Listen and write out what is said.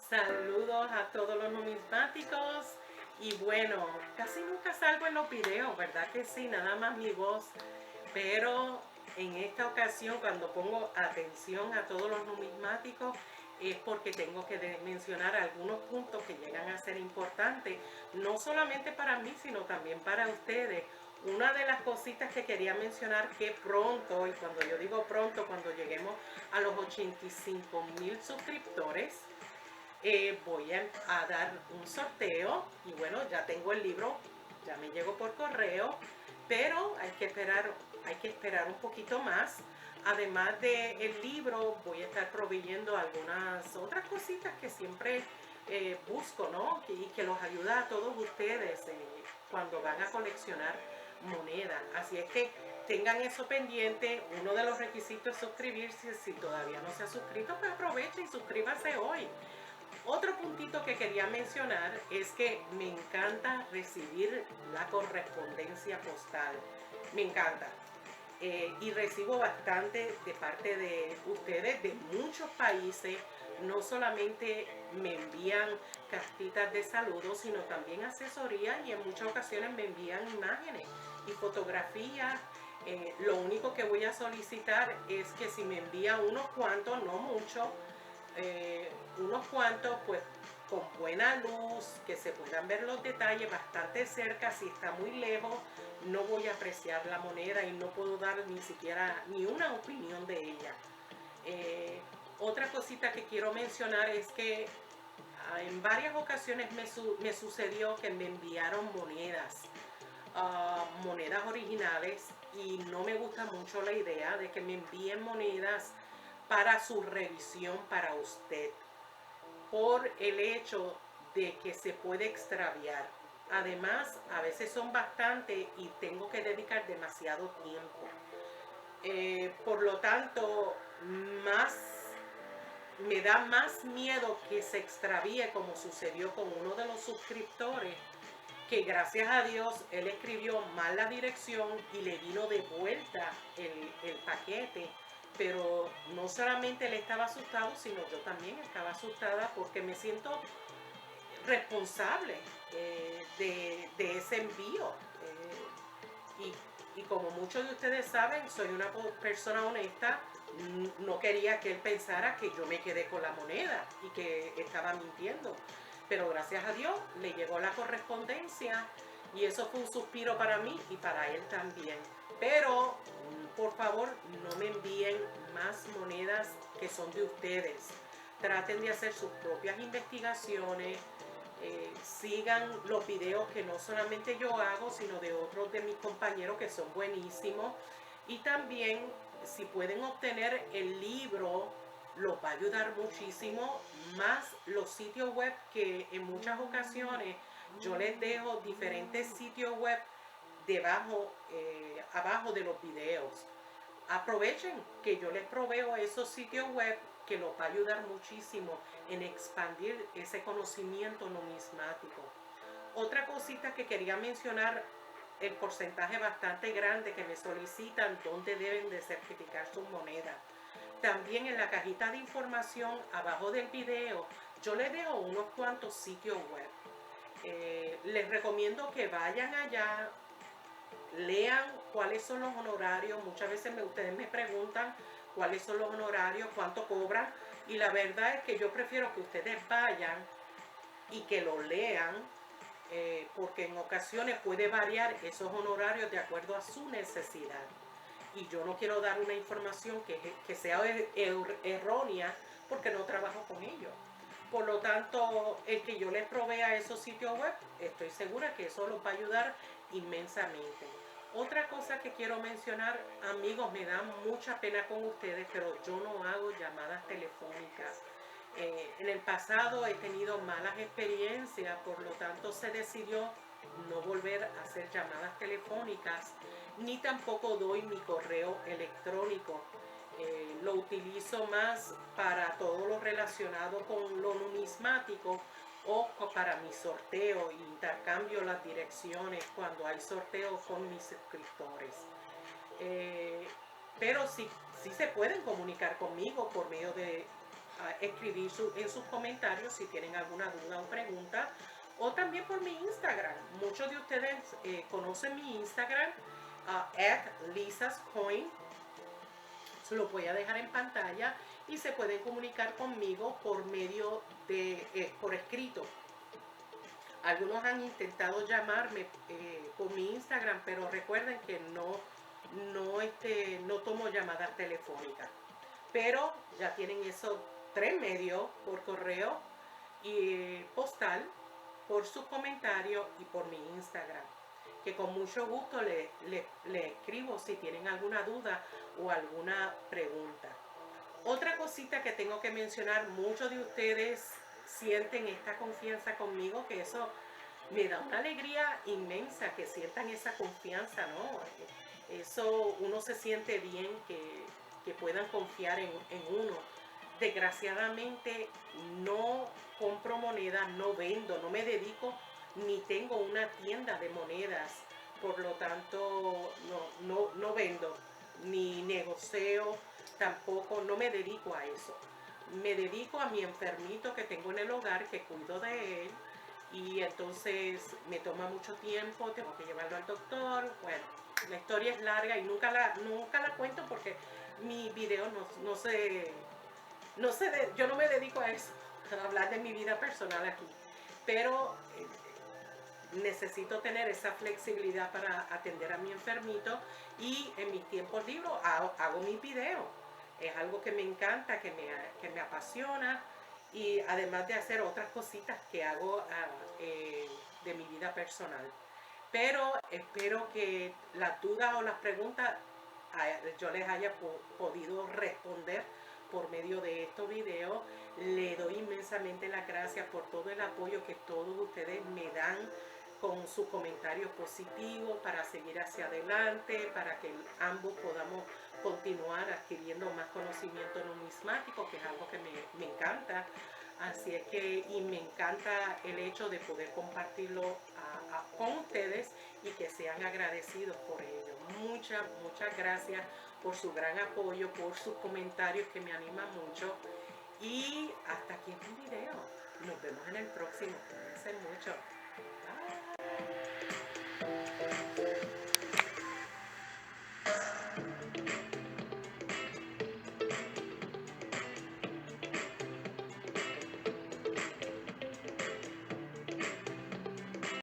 Saludos a todos los numismáticos. Y bueno, casi nunca salgo en los videos, ¿verdad que sí? Nada más mi voz. Pero en esta ocasión, cuando pongo atención a todos los numismáticos, es porque tengo que mencionar algunos puntos que llegan a ser importantes, no solamente para mí, sino también para ustedes. Una de las cositas que quería mencionar que pronto, y cuando yo digo pronto, cuando lleguemos a los 85,000 suscriptores, voy a dar un sorteo y bueno, ya tengo el libro, ya me llegó por correo, pero hay que esperar un poquito más. Además del libro, voy a estar proveyendo algunas otras cositas que siempre busco, ¿no? Y que los ayuda a todos ustedes cuando van a coleccionar monedas. Así es que tengan eso pendiente. Uno de los requisitos es suscribirse. Si todavía no se ha suscrito, pues aproveche y suscríbase hoy. Otro puntito que quería mencionar es que me encanta recibir la correspondencia postal. Me encanta. Y recibo bastante de parte de ustedes de muchos países. No solamente me envían cartitas de saludos, sino también asesoría y en muchas ocasiones me envían imágenes y fotografías. Lo único que voy a solicitar es que si me envía unos cuantos, no muchos, unos cuantos pues con buena luz, que se puedan ver los detalles bastante cerca. Si está muy lejos, no voy a apreciar la moneda y no puedo dar ni siquiera ni una opinión de ella. Otra cosita que quiero mencionar es que en varias ocasiones me sucedió que me enviaron monedas, monedas originales, y no me gusta mucho la idea de que me envíen monedas para su revisión para usted, por el hecho de que se puede extraviar. Además, a veces son bastante y tengo que dedicar demasiado tiempo. Por lo tanto, me da más miedo que se extravíe, como sucedió con uno de los suscriptores, que gracias a Dios él escribió mal la dirección y le vino de vuelta el paquete. Pero no solamente él estaba asustado, sino yo también estaba asustada porque me siento responsable de ese envío. Y como muchos de ustedes saben, soy una persona honesta. No quería que él pensara que yo me quedé con la moneda y que estaba mintiendo. Pero gracias a Dios le llegó la correspondencia y eso fue un suspiro para mí y para él también. Pero por favor, no me envíen más monedas que son de ustedes. Traten de hacer sus propias investigaciones. Sigan los videos que no solamente yo hago, sino de otros de mis compañeros que son buenísimos. Y también, si pueden obtener el libro, los va a ayudar muchísimo. Más los sitios web, que en muchas ocasiones yo les dejo diferentes sitios web debajo, abajo de los videos. Aprovechen que yo les proveo esos sitios web, que los va a ayudar muchísimo en expandir ese conocimiento numismático. Otra cosita que quería mencionar: el porcentaje bastante grande que me solicitan dónde deben de certificar sus monedas. También en la cajita de información abajo del video yo les dejo unos cuantos sitios web. Les recomiendo que vayan allá, lean cuáles son los honorarios. Muchas veces ustedes me preguntan cuáles son los honorarios, cuánto cobran, y la verdad es que yo prefiero que ustedes vayan y que lo lean, porque en ocasiones puede variar esos honorarios de acuerdo a su necesidad. Y yo no quiero dar una información que sea errónea, porque no trabajo con ellos. Por lo tanto, el que yo les provea esos sitios web, estoy segura que eso los va a ayudar inmensamente. Otra cosa que quiero mencionar, amigos, me da mucha pena con ustedes, pero yo no hago llamadas telefónicas. En el pasado he tenido malas experiencias, por lo tanto se decidió no volver a hacer llamadas telefónicas, ni tampoco doy mi correo electrónico. Lo utilizo más para todo lo relacionado con lo numismático, o para mi sorteo, intercambio las direcciones cuando hay sorteos con mis suscriptores. Pero sí se pueden comunicar conmigo por medio de escribir en sus comentarios si tienen alguna duda o pregunta, o también por mi Instagram. Muchos de ustedes conocen mi Instagram, @lisascoin. Se lo voy a dejar en pantalla y se pueden comunicar conmigo por medio de, por escrito. Algunos han intentado llamarme por mi Instagram, pero recuerden que no tomo llamadas telefónicas. Pero ya tienen esos 3 medios: por correo y postal, por sus comentarios y por mi Instagram, que con mucho gusto le escribo si tienen alguna duda o alguna pregunta. Otra cosita que tengo que mencionar: muchos de ustedes sienten esta confianza conmigo, que eso me da una alegría inmensa, que sientan esa confianza, ¿no? Eso uno se siente bien, que puedan confiar en uno. Desgraciadamente no compro moneda, no vendo, no me dedico, ni tengo una tienda de monedas. Por lo tanto, no vendo, ni negocio, tampoco, no me dedico a eso. Me dedico a mi enfermito que tengo en el hogar, que cuido de él, y entonces me toma mucho tiempo, tengo que llevarlo al doctor. Bueno, la historia es larga y nunca la cuento, porque mi video yo no me dedico a eso, a hablar de mi vida personal aquí. Pero necesito tener esa flexibilidad para atender a mi enfermito, y en mis tiempos libres hago mis videos. Es algo que me encanta, que me apasiona, y además de hacer otras cositas que hago de mi vida personal. Pero espero que las dudas o las preguntas yo les haya podido responder por medio de estos videos. Le doy inmensamente las gracias por todo el apoyo que todos ustedes me dan con sus comentarios positivos, para seguir hacia adelante, para que ambos podamos continuar adquiriendo más conocimiento numismático, que es algo que me encanta. Así es que, y me encanta el hecho de poder compartirlo con ustedes, y que sean agradecidos por ello. Muchas gracias por su gran apoyo, por sus comentarios que me animan mucho. Y hasta aquí en el video. Nos vemos en el próximo. Cuídense mucho.